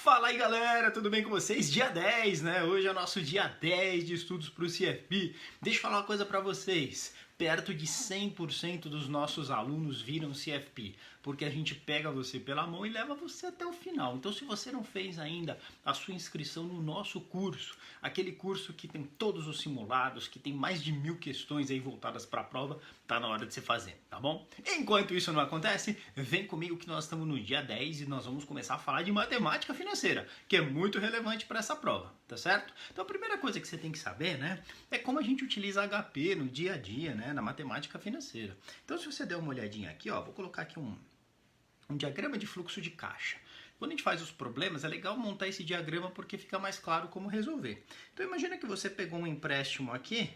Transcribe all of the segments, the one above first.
Fala aí galera, tudo bem com vocês? Dia 10, né? Hoje é o nosso dia 10 de estudos para o CFP. Deixa eu falar uma coisa para vocês. Perto de 100% dos nossos alunos viram CFP, porque a gente pega você pela mão e leva você até o final. Então se você não fez ainda a sua inscrição no nosso curso, aquele curso que tem todos os simulados, que tem mais de 1000 questões aí voltadas para a prova, tá na hora de você fazer, tá bom? Enquanto isso não acontece, vem comigo que nós estamos no dia 10 e nós vamos começar a falar de matemática financeira, que é muito relevante para essa prova, tá certo? Então a primeira coisa que você tem que saber, né, é como a gente utiliza HP no dia a dia, né, na matemática financeira. Então se você der uma olhadinha aqui, ó, vou colocar aqui um diagrama de fluxo de caixa. Quando a gente faz os problemas, é legal montar esse diagrama porque fica mais claro como resolver. Então imagina que você pegou um empréstimo aqui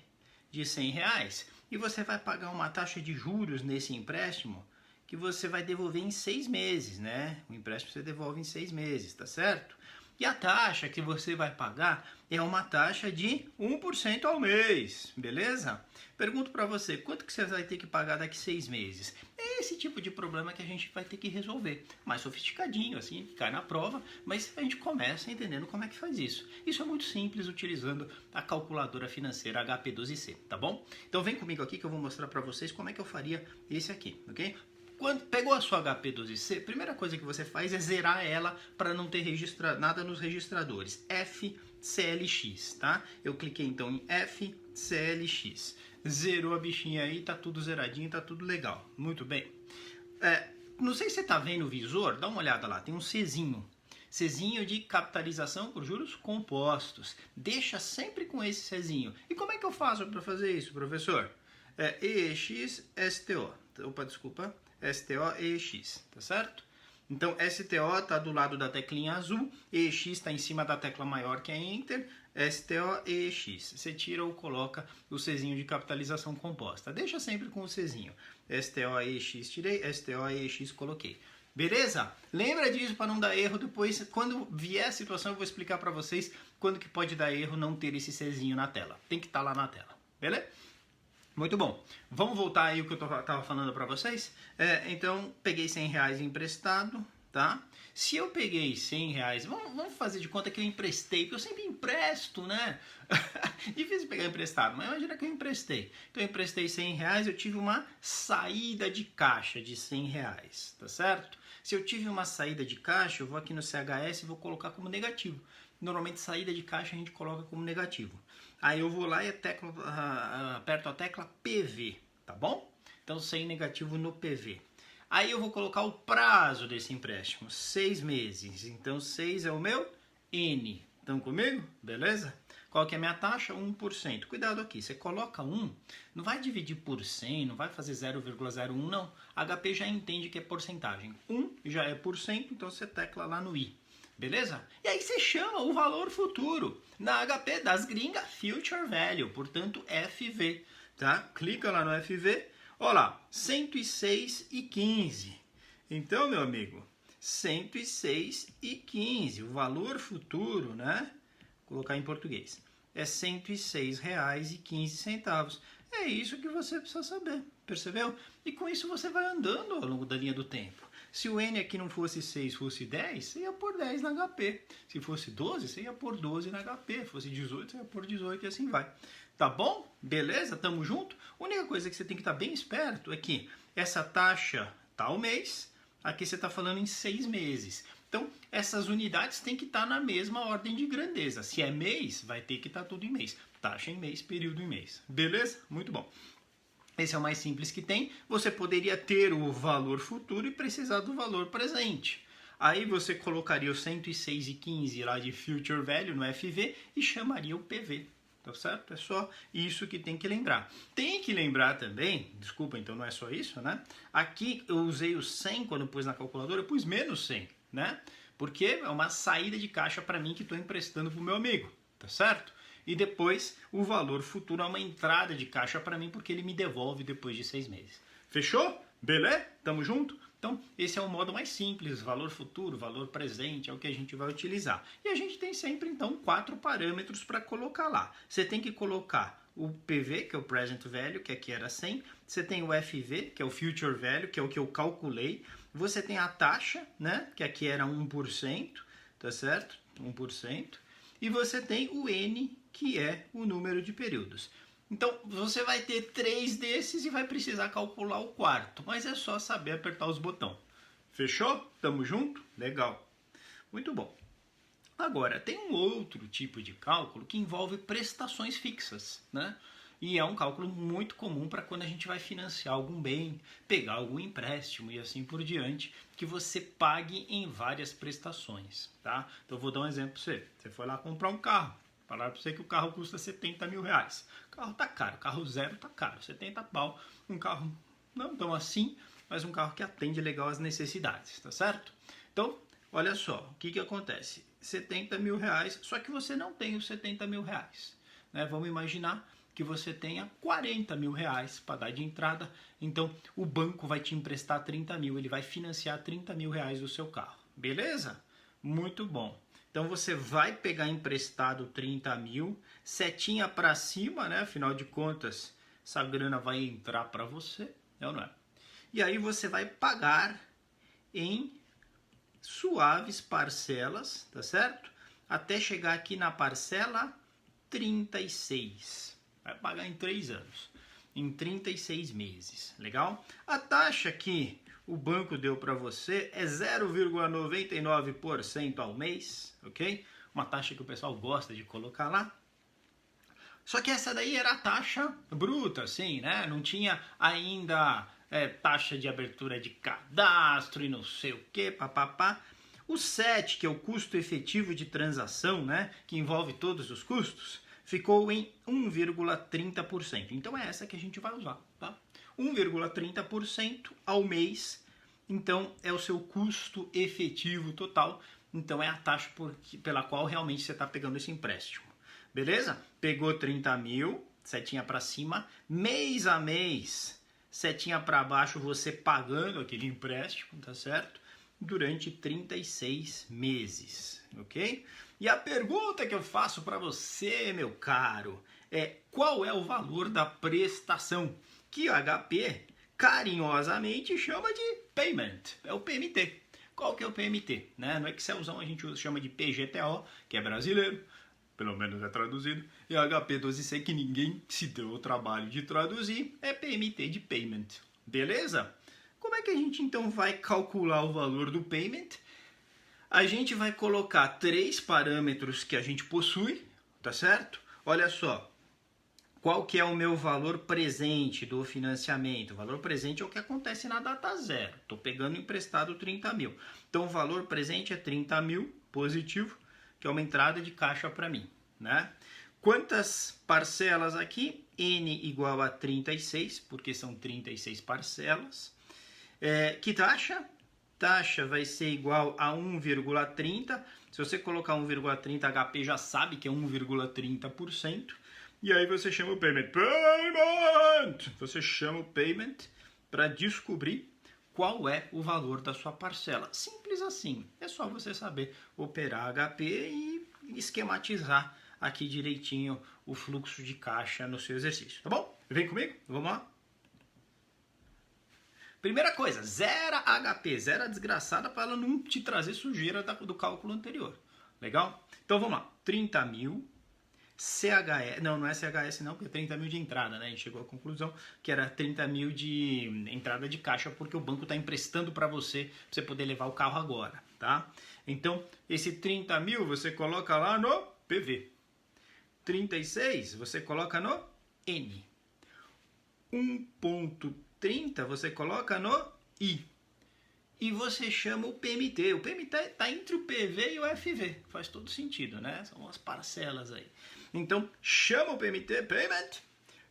de R$100 e você vai pagar uma taxa de juros nesse empréstimo que você vai devolver em 6 meses, né? O empréstimo você devolve em 6 meses, tá certo? E a taxa que você vai pagar é uma taxa de 1% ao mês, beleza? Pergunto para você, quanto que você vai ter que pagar daqui a 6 meses? É esse tipo de problema que a gente vai ter que resolver. Mais sofisticadinho, assim, cai na prova, mas a gente começa entendendo como é que faz isso. Isso é muito simples utilizando a calculadora financeira HP12C, tá bom? Então vem comigo aqui que eu vou mostrar para vocês como é que eu faria esse aqui, ok? Quando pegou a sua HP12C, a primeira coisa que você faz é zerar ela para não ter nada nos registradores. FCLX, tá? Eu cliquei então em FCLX. Zerou a bichinha aí, tá tudo zeradinho, tá tudo legal. Muito bem. Não sei se você tá vendo o visor, dá uma olhada lá, tem um Czinho. Czinho de capitalização por juros compostos. Deixa sempre com esse Czinho. E como é que eu faço para fazer isso, professor? EX, STO. Opa, desculpa. STO, EX, tá certo? Então, STO está do lado da teclinha azul, EX está em cima da tecla maior que é Enter, STO, EX. Você tira ou coloca o Czinho de capitalização composta. Deixa sempre com o Czinho. STO, EX tirei, STO, EX coloquei. Beleza? Lembra disso para não dar erro depois. Quando vier a situação, eu vou explicar para vocês quando que pode dar erro não ter esse Czinho na tela. Tem que estar lá na tela. Beleza? Muito bom. Vamos voltar aí o que eu estava falando para vocês? Então, peguei R$100 emprestado, tá? Se eu peguei R$100, vamos fazer de conta que eu emprestei, porque eu sempre empresto, né? Difícil pegar emprestado, mas imagina que eu emprestei. Então, eu emprestei R$100, eu tive uma saída de caixa de R$100, tá certo? Se eu tive uma saída de caixa, eu vou aqui no CHS e vou colocar como negativo. Normalmente, saída de caixa a gente coloca como negativo. Aí eu vou lá e aperto a tecla PV, tá bom? Então, sem negativo no PV. Aí eu vou colocar o prazo desse empréstimo, 6 meses. Então, 6 é o meu N. Estão comigo? Beleza? Qual que é a minha taxa? 1%. Cuidado aqui, você coloca 1, não vai dividir por 100, não vai fazer 0,01, não. HP já entende que é porcentagem. 1 já é por cento, então você tecla lá no I. Beleza? E aí você chama o valor futuro. Na HP das gringas, Future Value, portanto FV. Tá? Clica lá no FV. Olha lá, 106,15. Então, meu amigo, 106,15. O valor futuro, né? Vou colocar em português. É R$106,15. É isso que você precisa saber, percebeu? E com isso você vai andando ao longo da linha do tempo. Se o N aqui não fosse 6, fosse 10, você ia pôr 10 na HP. Se fosse 12, você ia pôr 12 na HP. Se fosse 18, você ia pôr 18 e assim vai. Tá bom? Beleza? Tamo junto? A única coisa que você tem que estar bem esperto é que essa taxa tá ao mês, aqui você está falando em 6 meses. Então, essas unidades têm que estar na mesma ordem de grandeza. Se é mês, vai ter que estar tudo em mês. Taxa em mês, período em mês. Beleza? Muito bom. Esse é o mais simples que tem. Você poderia ter o valor futuro e precisar do valor presente. Aí você colocaria o 106,15 lá de Future Value no FV e chamaria o PV. Tá certo? É só isso que tem que lembrar. Tem que lembrar também, desculpa, então não é só isso, né? Aqui eu usei o 100 quando pus na calculadora, eu pus menos 100, né? Porque é uma saída de caixa para mim que estou emprestando para o meu amigo, tá certo? E depois o valor futuro é uma entrada de caixa para mim porque ele me devolve depois de 6 meses. Fechou? Beleza? Tamo junto? Então, esse é o modo mais simples, valor futuro, valor presente, é o que a gente vai utilizar. E a gente tem sempre, então, 4 parâmetros para colocar lá. Você tem que colocar o PV, que é o Present Value, que aqui era 100. Você tem o FV, que é o Future Value, que é o que eu calculei. Você tem a taxa, né, que aqui era 1%. tá certo? 1%. E você tem o N, que é o número de períodos. Então, você vai ter 3 desses e vai precisar calcular o quarto. Mas é só saber apertar os botões. Fechou? Tamo junto? Legal. Muito bom. Agora, tem um outro tipo de cálculo que envolve prestações fixas, né? E é um cálculo muito comum para quando a gente vai financiar algum bem, pegar algum empréstimo e assim por diante, que você pague em várias prestações, tá? Então, eu vou dar um exemplo para você. Você foi lá comprar um carro. Falaram para você que o carro custa 70 mil reais. O carro tá caro, carro zero tá caro, 70 pau. Um carro não tão assim, mas um carro que atende legal às necessidades, tá certo? Então, olha só, o que acontece? 70 mil reais, só que você não tem os 70 mil reais, né? Vamos imaginar que você tenha 40 mil reais para dar de entrada, então o banco vai te emprestar 30 mil, ele vai financiar 30 mil reais do seu carro, beleza? Muito bom. Então você vai pegar emprestado 30 mil, setinha para cima, né? Afinal de contas, essa grana vai entrar para você, é ou não é? E aí você vai pagar em suaves parcelas, tá certo? Até chegar aqui na parcela 36. Vai pagar em 3 anos, em 36 meses, legal? A taxa que o banco deu para você é 0,99% ao mês, ok? Uma taxa que o pessoal gosta de colocar lá. Só que essa daí era a taxa bruta, assim, né? Não tinha ainda taxa de abertura de cadastro e não sei o que, papapá. O 7, que é o custo efetivo de transação, né? Que envolve todos os custos, ficou em 1,30%. Então é essa que a gente vai usar, tá? 1,30% ao mês, então é o seu custo efetivo total, então é a taxa pela qual realmente você está pegando esse empréstimo. Beleza? Pegou 30 mil, setinha para cima, mês a mês, setinha para baixo, você pagando aquele empréstimo, tá certo? Durante 36 meses, ok? E a pergunta que eu faço para você, meu caro, é qual é o valor da prestação que o HP carinhosamente chama de payment, é o PMT. Qual que é o PMT? Né? No Excelzão a gente chama de PGTO, que é brasileiro, pelo menos é traduzido, e HP12C, que ninguém se deu o trabalho de traduzir, é PMT de payment, beleza? Como é que a gente então vai calcular o valor do payment? A gente vai colocar 3 parâmetros que a gente possui, tá certo? Olha só, qual que é o meu valor presente do financiamento? O valor presente é o que acontece na data zero. Estou pegando emprestado 30 mil. Então o valor presente é 30 mil, positivo, que é uma entrada de caixa para mim, né? Quantas parcelas aqui? N igual a 36, porque são 36 parcelas. Que taxa? Taxa vai ser igual a 1,30. Se você colocar 1,30, HP já sabe que é 1,30%. E aí você chama o payment. Você chama o payment para descobrir qual é o valor da sua parcela. Simples assim. É só você saber operar HP e esquematizar aqui direitinho o fluxo de caixa no seu exercício. Tá bom? Vem comigo? Vamos lá? Primeira coisa, zera HP, zera a desgraçada para ela não te trazer sujeira do cálculo anterior. Legal? Então vamos lá. 30 mil, CHS, não é CHS não, porque é 30 mil de entrada, né? A gente chegou à conclusão que era 30 mil de entrada de caixa, porque o banco está emprestando para você poder levar o carro agora, tá? Então, esse 30 mil você coloca lá no PV. 36 você coloca no N. 1,30 você coloca no I. E você chama o PMT. O PMT está entre o PV e o FV. Faz todo sentido, né? São as parcelas aí. Então, chama o PMT, payment,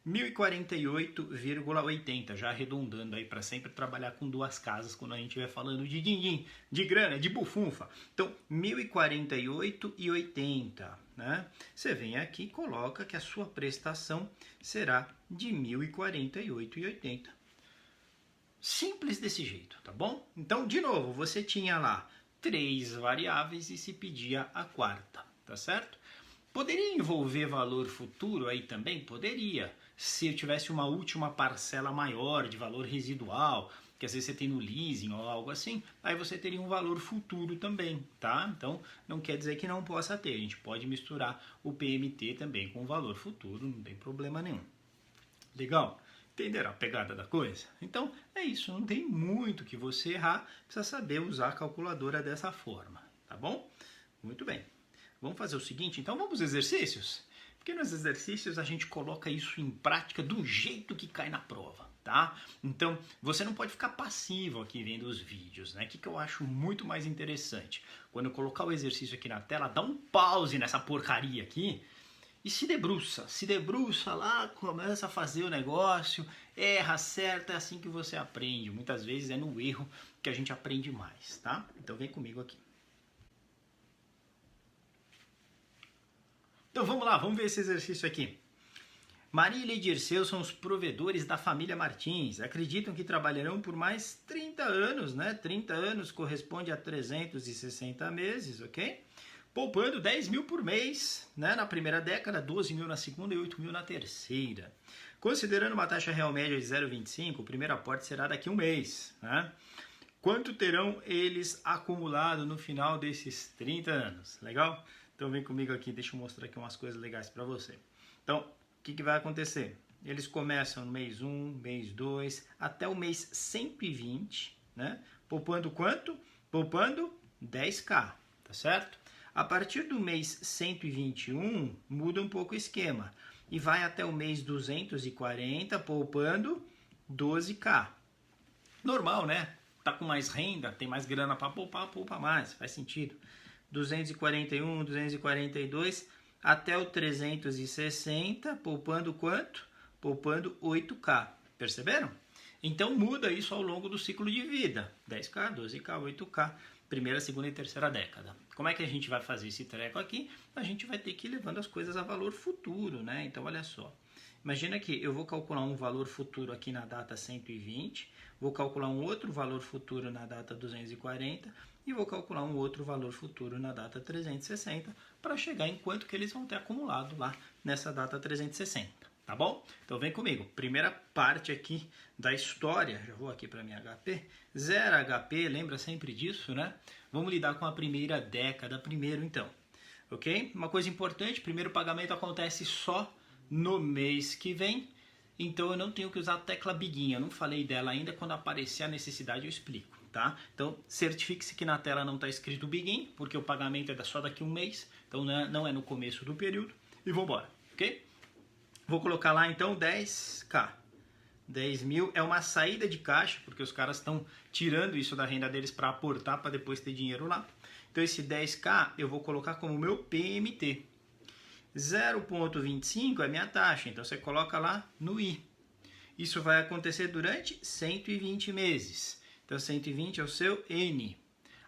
1048,80. Já arredondando aí para sempre trabalhar com duas casas quando a gente estiver falando de din-din, de grana, de bufunfa. Então, 1048,80. Né? Você vem aqui e coloca que a sua prestação será de 1048,80. Simples desse jeito, tá bom? Então, de novo, você tinha lá 3 variáveis e se pedia a quarta, tá certo? Poderia envolver valor futuro aí também? Poderia. Se eu tivesse uma última parcela maior de valor residual, que às vezes você tem no leasing ou algo assim, aí você teria um valor futuro também, tá? Então, não quer dizer que não possa ter, a gente pode misturar o PMT também com o valor futuro, não tem problema nenhum. Legal? Entenderam a pegada da coisa? Então, é isso, não tem muito que você errar, precisa saber usar a calculadora dessa forma, tá bom? Muito bem. Vamos fazer o seguinte, então vamos aos exercícios? Porque nos exercícios a gente coloca isso em prática do jeito que cai na prova, tá? Então, você não pode ficar passivo aqui vendo os vídeos, né? O que eu acho muito mais interessante? Quando eu colocar o exercício aqui na tela, dá um pause nessa porcaria aqui e se debruça lá, começa a fazer o negócio, erra, acerta, é assim que você aprende. Muitas vezes é no erro que a gente aprende mais, tá? Então vem comigo aqui. Então vamos lá, vamos ver esse exercício aqui. Marília e Dirceu são os provedores da família Martins. Acreditam que trabalharão por mais 30 anos, né? 30 anos corresponde a 360 meses, ok? Poupando 10 mil por mês, né? Na primeira década, 12 mil na segunda e 8 mil na terceira. Considerando uma taxa real média de 0,25, o primeiro aporte será daqui a um mês, né? Quanto terão eles acumulado no final desses 30 anos? Legal? Então vem comigo aqui, deixa eu mostrar aqui umas coisas legais para você. Então, o que vai acontecer? Eles começam no mês 1, mês 2, até o mês 120, né? Poupando quanto? Poupando 10k, tá certo? A partir do mês 121, muda um pouco o esquema. E vai até o mês 240, poupando 12k. Normal, né? Tá com mais renda, tem mais grana para poupar, poupa mais, faz sentido. 241, 242, até o 360, poupando quanto? Poupando 8k, perceberam? Então muda isso ao longo do ciclo de vida, 10k, 12k, 8k, primeira, segunda e terceira década. Como é que a gente vai fazer esse treco aqui? A gente vai ter que ir levando as coisas a valor futuro, né? Então olha só, imagina que eu vou calcular um valor futuro aqui na data 120, vou calcular um outro valor futuro na data 240 e vou calcular um outro valor futuro na data 360 para chegar em quanto que eles vão ter acumulado lá nessa data 360, tá bom? Então vem comigo, primeira parte aqui da história, já vou aqui para minha HP, 0 HP, lembra sempre disso, né? Vamos lidar com a primeira década primeiro então, ok? Uma coisa importante, primeiro pagamento acontece só no mês que vem, então eu não tenho que usar a tecla biguinha, eu não falei dela ainda, quando aparecer a necessidade eu explico, tá? Então certifique-se que na tela não está escrito begin, porque o pagamento é só daqui a um mês, então não é no começo do período, e vamos embora, ok? Vou colocar lá então 10k, 10 mil é uma saída de caixa, porque os caras estão tirando isso da renda deles para aportar, para depois ter dinheiro lá, então esse 10k eu vou colocar como meu PMT, 0,25 é minha taxa, então você coloca lá no I. Isso vai acontecer durante 120 meses. Então 120 é o seu N.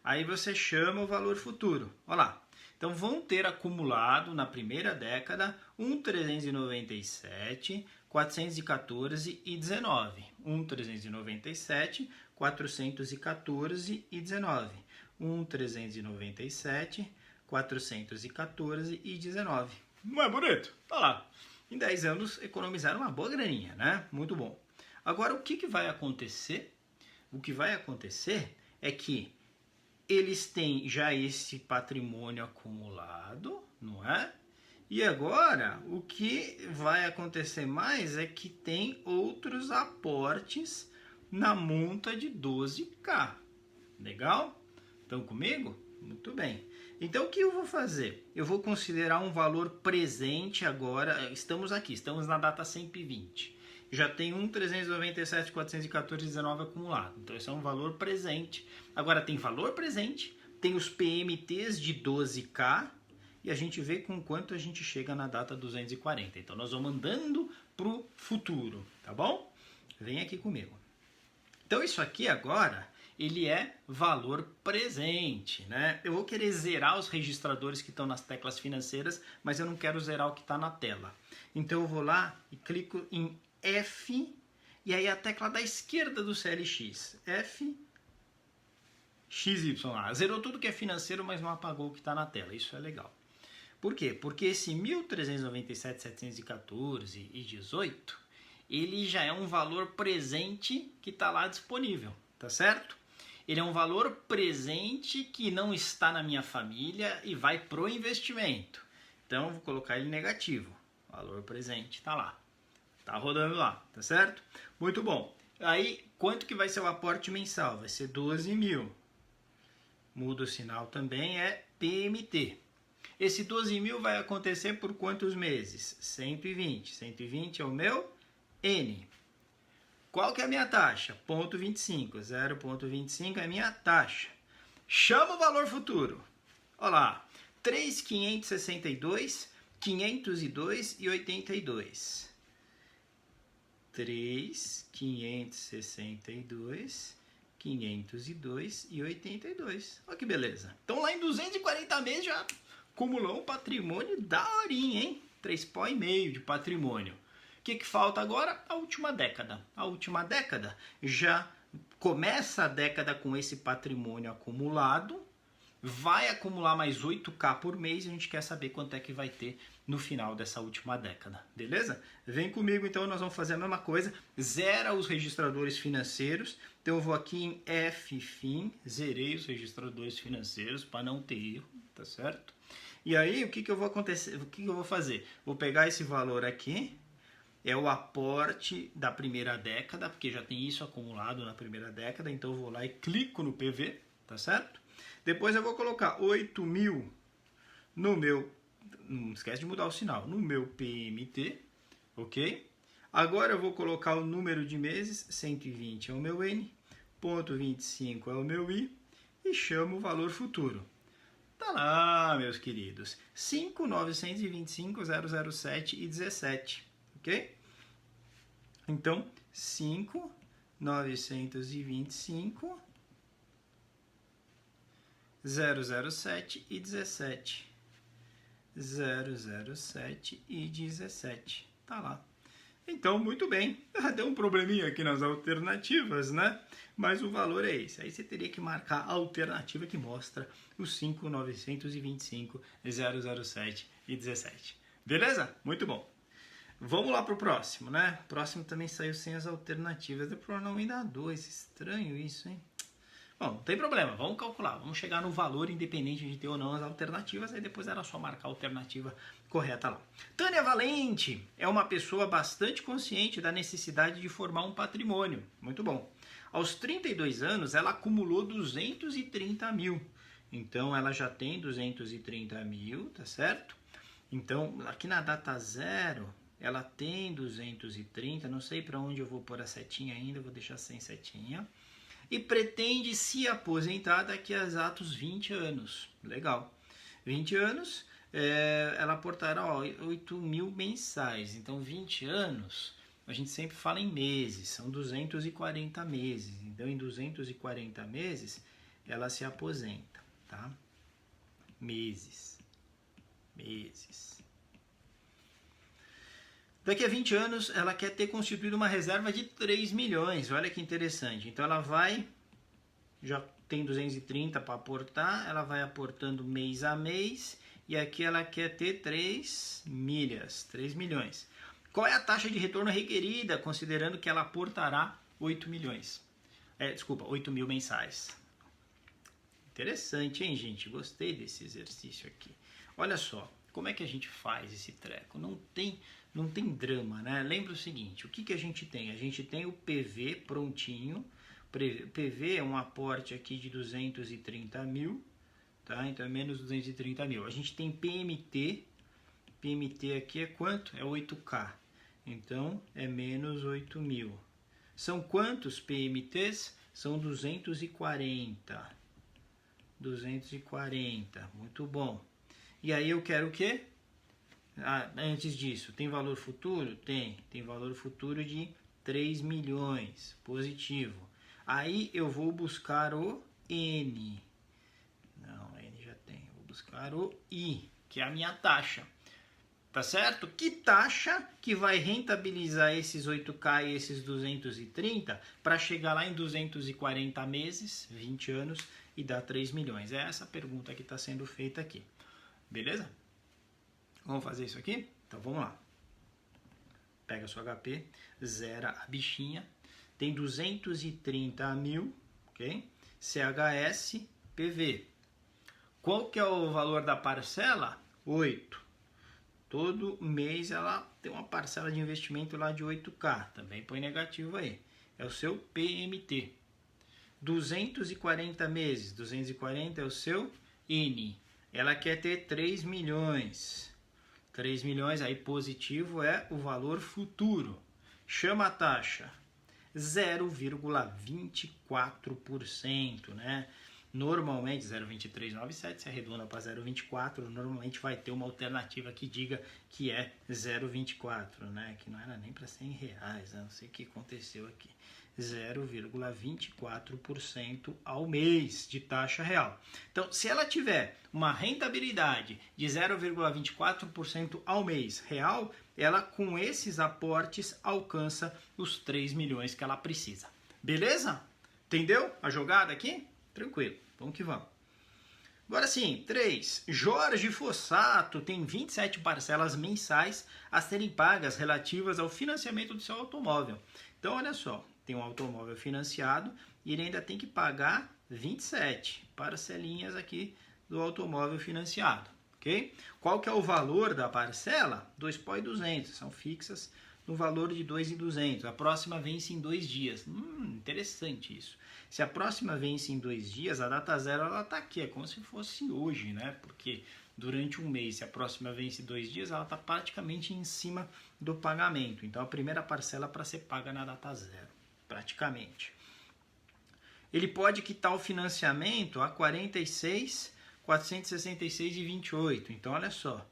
Aí você chama o valor futuro. Olha lá. Então vão ter acumulado na primeira década 1,397, 414 e 19. 1,397, 414 e 19. 1,397, 414 e 19. Não é bonito? Olha lá. Em 10 anos economizaram uma boa graninha, né? Muito bom. Agora, o que vai acontecer? O que vai acontecer é que eles têm já esse patrimônio acumulado, não é? E agora, o que vai acontecer mais é que tem outros aportes na monta de 12k. Legal? Estão comigo? Muito bem. Então, o que eu vou fazer? Eu vou considerar um valor presente agora. Estamos aqui, estamos na data 120. Já tem 1,397, 414, 19 acumulado. Então, esse é um valor presente. Agora, tem valor presente, tem os PMTs de 12k e a gente vê com quanto a gente chega na data 240. Então, nós vamos andando para o futuro, tá bom? Vem aqui comigo. Então, isso aqui agora, ele é valor presente, né? Eu vou querer zerar os registradores que estão nas teclas financeiras, mas eu não quero zerar o que está na tela. Então, eu vou lá e clico em F, e aí a tecla da esquerda do CLX, F, XY, zerou tudo que é financeiro, mas não apagou o que está na tela, isso é legal. Por quê? Porque esse 1.397, 714 e 18, ele já é um valor presente que está lá disponível, tá certo? Ele é um valor presente que não está na minha família e vai pro investimento. Então, eu vou colocar ele negativo. Valor presente, tá lá. Tá rodando lá, tá certo? Muito bom. Aí, quanto que vai ser o aporte mensal? Vai ser 12 mil. Muda o sinal também, é PMT. Esse 12 mil vai acontecer por quantos meses? 120. 120 é o meu N. Qual que é a minha taxa? 0,25. 0,25 é a minha taxa. Chama o valor futuro. Olha lá. 3.562, 502 e 82. 3.562, 502 e 82. Olha que beleza. Então lá em 240 meses já acumulou um patrimônio daorinha, hein? 3,5 pó de patrimônio. O que falta agora? A última década. A última década já começa a década com esse patrimônio acumulado, vai acumular mais 8K por mês e a gente quer saber quanto é que vai ter no final dessa última década, beleza? Vem comigo então, nós vamos fazer a mesma coisa, zera os registradores financeiros, então eu vou aqui em FFIN, zerei os registradores financeiros para não ter erro, tá certo? E aí, o que eu vou fazer? Vou pegar esse valor aqui, é o aporte da primeira década, porque já tem isso acumulado na primeira década, então eu vou lá e clico no PV, tá certo? Depois eu vou colocar 8 mil no meu, não esquece de mudar o sinal, no meu PMT, ok? Agora eu vou colocar o número de meses, 120 é o meu N, 0,25 é o meu I e chamo o valor futuro. Tá lá, meus queridos, 5.925.007 e 17, ok? Então, 5.925 007 e 17. 007 e 17. Tá lá. Então, muito bem. Deu um probleminha aqui nas alternativas, né? Mas o valor é esse. Aí você teria que marcar a alternativa que mostra os 5.925, 007 e 17. Beleza? Muito bom. Vamos lá para o próximo, né? O próximo também saiu sem as alternativas. Deu para não ir dar 2. Estranho isso, hein? Bom, não tem problema, vamos calcular, vamos chegar no valor independente de ter ou não as alternativas, aí depois era só marcar a alternativa correta lá. Tânia Valente é uma pessoa bastante consciente da necessidade de formar um patrimônio, muito bom. Aos 32 anos, ela acumulou 230 mil, então ela já tem 230 mil, tá certo? Então, aqui na data zero, ela tem 230, não sei para onde eu vou pôr a setinha ainda, vou deixar sem setinha. E pretende se aposentar daqui a exatos 20 anos. Legal. 20 anos, ela aportará 8 mil mensais. Então, 20 anos, a gente sempre fala em meses, são 240 meses. Então, em 240 meses, ela se aposenta, tá? Meses. Daqui a 20 anos, ela quer ter constituído uma reserva de 3 milhões. Olha que interessante. Então, ela vai, já tem 230 para aportar, ela vai aportando mês a mês. E aqui ela quer ter 3 milhas, 3 milhões. Qual é a taxa de retorno requerida, considerando que ela aportará 8 milhões? 8 mil mensais. Interessante, hein, gente? Gostei desse exercício aqui. Olha só, como é que a gente faz esse treco? Não tem drama, né? Lembra o seguinte, o que a gente tem? A gente tem o PV prontinho. PV é um aporte aqui de 230 mil, tá? Então é menos 230 mil. A gente tem PMT. PMT aqui é quanto? É 8K. Então é menos 8 mil. São quantos PMTs? São 240. 240, muito bom. E aí eu quero o quê? Antes disso, tem valor futuro? Tem valor futuro de 3 milhões, positivo. Aí eu vou buscar o N. Não, N já tem. Vou buscar o I, que é a minha taxa. Tá certo? Que taxa que vai rentabilizar esses 8K e esses 230 para chegar lá em 240 meses, 20 anos, e dar 3 milhões? É essa a pergunta que está sendo feita aqui. Beleza? Vamos fazer isso aqui? Então vamos lá. Pega seu HP, zera a bichinha. Tem 230 mil, ok? CHS, PV. Qual que é o valor da parcela? 8. Todo mês ela tem uma parcela de investimento lá de 8K. Também põe negativo aí. É o seu PMT. 240 meses. 240 é o seu N. Ela quer ter 3 milhões. 3 milhões aí positivo é o valor futuro. Chama a taxa 0,24%, né? Normalmente 0,2397 se arredonda para 0,24, normalmente vai ter uma alternativa que diga que é 0,24, né? Que não era nem para R$100, né? Não sei o que aconteceu aqui. 0,24% ao mês de taxa real. Então, se ela tiver uma rentabilidade de 0,24% ao mês real, ela com esses aportes alcança os 3 milhões que ela precisa. Beleza? Entendeu a jogada aqui? Tranquilo, vamos que vamos. Agora sim, 3. Jorge Fossato tem 27 parcelas mensais a serem pagas relativas ao financiamento do seu automóvel. Então, olha só, tem um automóvel financiado e ele ainda tem que pagar 27 parcelinhas aqui do automóvel financiado, ok? Qual que é o valor da parcela? 2.200, são fixas no valor de 2.200. A próxima vence em 2 dias. Interessante isso. Se a próxima vence em 2 dias, a data zero ela está aqui, é como se fosse hoje, né? Porque durante um mês, se a próxima vence 2 dias, ela está praticamente em cima do pagamento. Então, a primeira parcela para ser paga na data zero, praticamente. Ele pode quitar o financiamento a 46, 466 e 28. Então, olha só,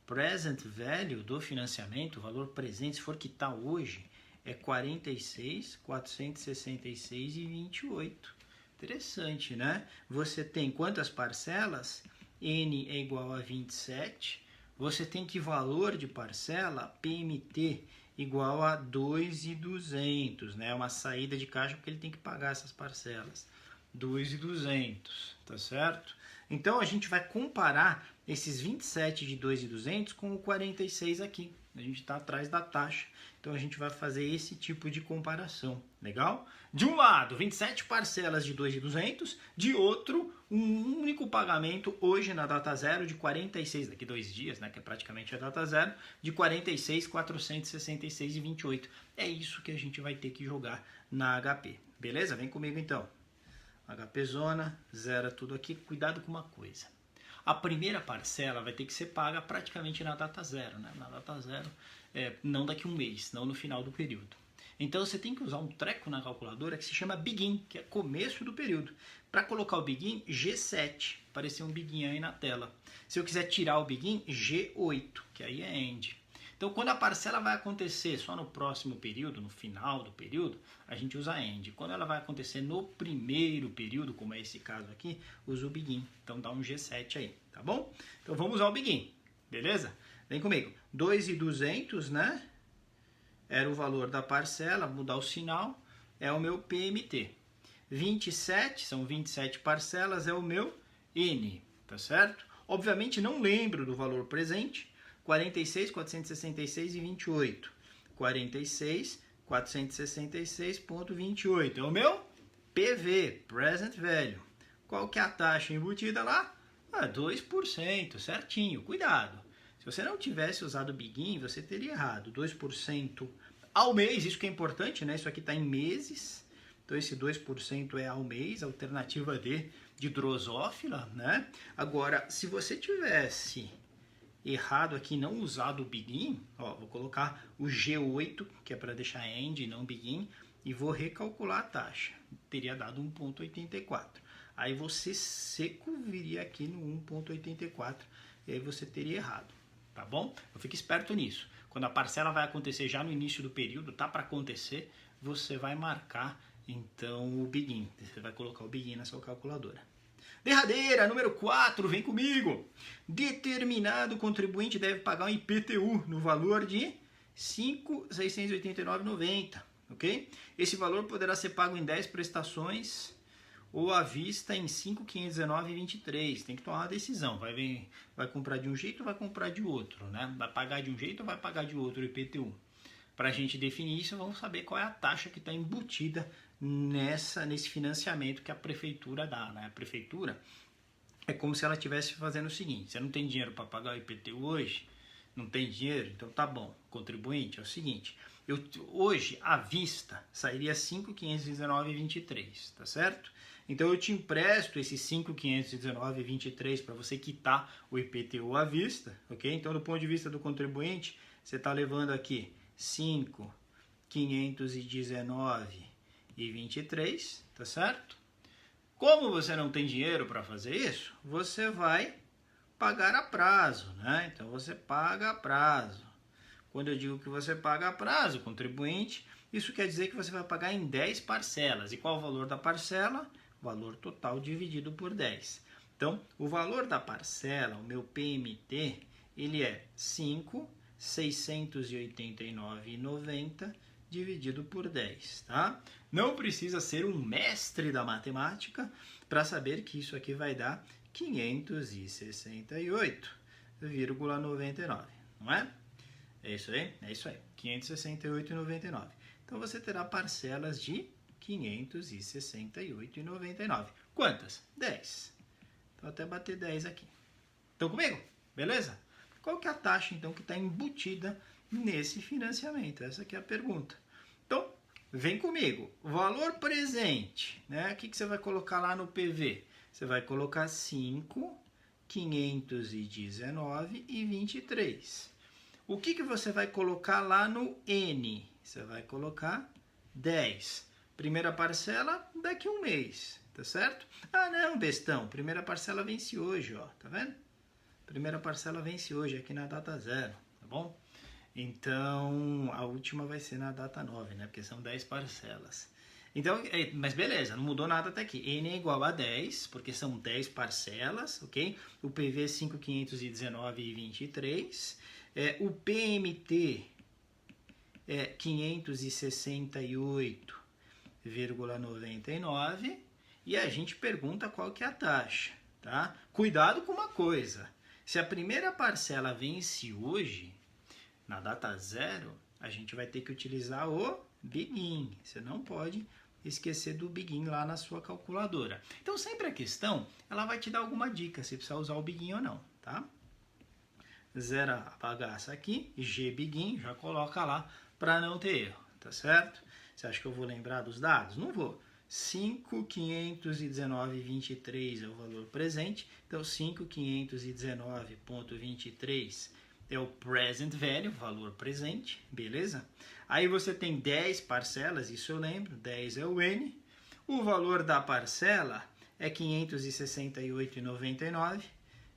present value do financiamento, o valor presente, se for quitar hoje, é 46, 466 e 28. Interessante, né? Você tem quantas parcelas? N é igual a 27. Você tem que valor de parcela? PMT igual a 2.200, né? Uma saída de caixa porque ele tem que pagar essas parcelas. 2.200, tá certo? Então, a gente vai comparar esses 27 de 2.200 com o 46 aqui. A gente está atrás da taxa. Então, a gente vai fazer esse tipo de comparação. Legal? De um lado, 27 parcelas de 2.200. De outro, um único pagamento hoje na data zero de 46, daqui 2 dias, né, que é praticamente a data zero, de 46, 466 e 28. É isso que a gente vai ter que jogar na HP. Beleza? Vem comigo então. HP zona, zera tudo aqui. Cuidado com uma coisa. A primeira parcela vai ter que ser paga praticamente na data zero, né? Na data zero, não daqui a um mês, não no final do período. Então você tem que usar um treco na calculadora que se chama begin, que é começo do período. Para colocar o begin, G7, apareceu um begin aí na tela. Se eu quiser tirar o begin, G8, que aí é end. Então, quando a parcela vai acontecer só no próximo período, no final do período, a gente usa end. Quando ela vai acontecer no primeiro período, como é esse caso aqui, usa o begin. Então, dá um G7 aí, tá bom? Então, vamos usar o begin, beleza? Vem comigo. 2.200, né? Era o valor da parcela, mudar o sinal, é o meu PMT. 27, são 27 parcelas, é o meu N, tá certo? Obviamente, não lembro do valor presente. 46, 466 e 28. 46, 466,28. É o meu PV, Present Value. Qual que é a taxa embutida lá? 2%, certinho. Cuidado. Se você não tivesse usado o begin, você teria errado. 2% ao mês, isso que é importante, né? Isso aqui está em meses. Então, esse 2% é ao mês, alternativa D de drosófila, né? Agora, se você tivesse errado aqui, não usado o begin, ó, vou colocar o G8, que é para deixar end e não begin, e vou recalcular a taxa. Teria dado 1,84. Aí você seco viria aqui no 1,84 e aí você teria errado, tá bom? Eu fico esperto nisso. Quando a parcela vai acontecer já no início do período, tá para acontecer, você vai marcar então o begin. Você vai colocar o begin na sua calculadora. Derradeira, número 4, vem comigo. Determinado contribuinte deve pagar um IPTU no valor de R$ 5.689,90, ok? Esse valor poderá ser pago em 10 prestações ou à vista em R$ 5.519,23. Tem que tomar uma decisão. Vai comprar de um jeito ou vai comprar de outro, né? Vai pagar de um jeito ou vai pagar de outro o IPTU? para a gente definir isso, vamos saber qual é a taxa que está embutida nesse financiamento que a prefeitura dá, né? A prefeitura é como se ela estivesse fazendo o seguinte: você não tem dinheiro para pagar o IPTU hoje? Não tem dinheiro? Então tá bom. Contribuinte, é o seguinte: hoje, à vista, sairia 5.519,23, tá certo? Então eu te empresto esses 5.519,23 para você quitar o IPTU à vista, ok? Então, do ponto de vista do contribuinte, você está levando aqui 5.519,23, tá certo? Como você não tem dinheiro para fazer isso, você vai pagar a prazo, né? Então você paga a prazo. Quando eu digo que você paga a prazo, contribuinte, isso quer dizer que você vai pagar em 10 parcelas. E qual o valor da parcela? Valor total dividido por 10. Então, o valor da parcela, o meu PMT, ele é 5.689,90 dividido por 10, tá? Não precisa ser um mestre da matemática para saber que isso aqui vai dar 568,99, não é? É isso aí? É isso aí, 568,99. Então, você terá parcelas de 568,99. Quantas? 10. Então, até bater 10 aqui. Estão comigo? Beleza? Qual que é a taxa, então, que está embutida nesse financiamento? Essa aqui é a pergunta. Então, vem comigo. Valor presente, né? O que você vai colocar lá no PV? Você vai colocar 5.519,23. O que você vai colocar lá no N? Você vai colocar 10. Primeira parcela daqui a um mês, tá certo? Ah, não, bestão. Primeira parcela vence hoje, ó. Tá vendo? Primeira parcela vence hoje, aqui na data 0, tá bom? Então, a última vai ser na data 9, né? Porque são 10 parcelas. Então, mas beleza, não mudou nada até aqui. N é igual a 10, porque são 10 parcelas, ok? O PV é 5.519,23. O PMT é 568,99. E a gente pergunta qual que é a taxa, tá? Cuidado com uma coisa. Se a primeira parcela vence hoje, na data 0, a gente vai ter que utilizar o begin. Você não pode esquecer do begin lá na sua calculadora. Então, sempre a questão, ela vai te dar alguma dica se precisa usar o begin ou não, tá? Zera a bagaça aqui, G begin, já coloca lá para não ter erro, tá certo? Você acha que eu vou lembrar dos dados? Não vou. 5.519,23 é o valor presente, então 5.519,23 é o present value, valor presente, beleza? Aí você tem 10 parcelas, isso eu lembro, 10 é o N. O valor da parcela é 568,99,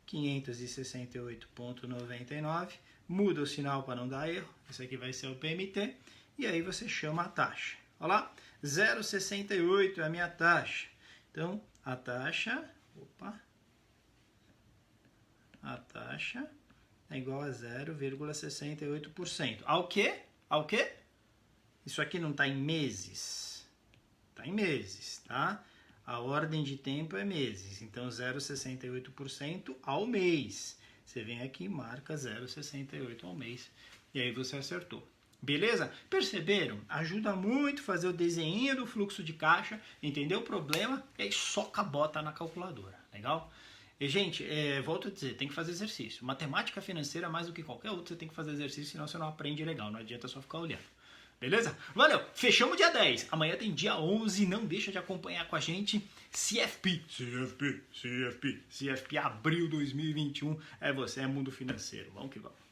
568,99. Muda o sinal para não dar erro, esse aqui vai ser o PMT. E aí você chama a taxa. Olha lá, 0,68 é a minha taxa. Então, a taxa é igual a 0,68%. Ao quê? Ao quê? Isso aqui não está em meses? Está em meses, tá? A ordem de tempo é meses. Então, 0,68% ao mês. Você vem aqui e marca 0,68 ao mês. E aí você acertou. Beleza? Perceberam? Ajuda muito fazer o desenho do fluxo de caixa, entender o problema e aí soca a bota na calculadora. Legal? E, gente, volto a dizer, tem que fazer exercício. Matemática financeira, mais do que qualquer outra, você tem que fazer exercício, senão você não aprende legal. Não adianta só ficar olhando. Beleza? Valeu! Fechamos dia 10. Amanhã tem dia 11. Não deixa de acompanhar com a gente. CFP, abril 2021. É você, é mundo financeiro. Vamos que vamos.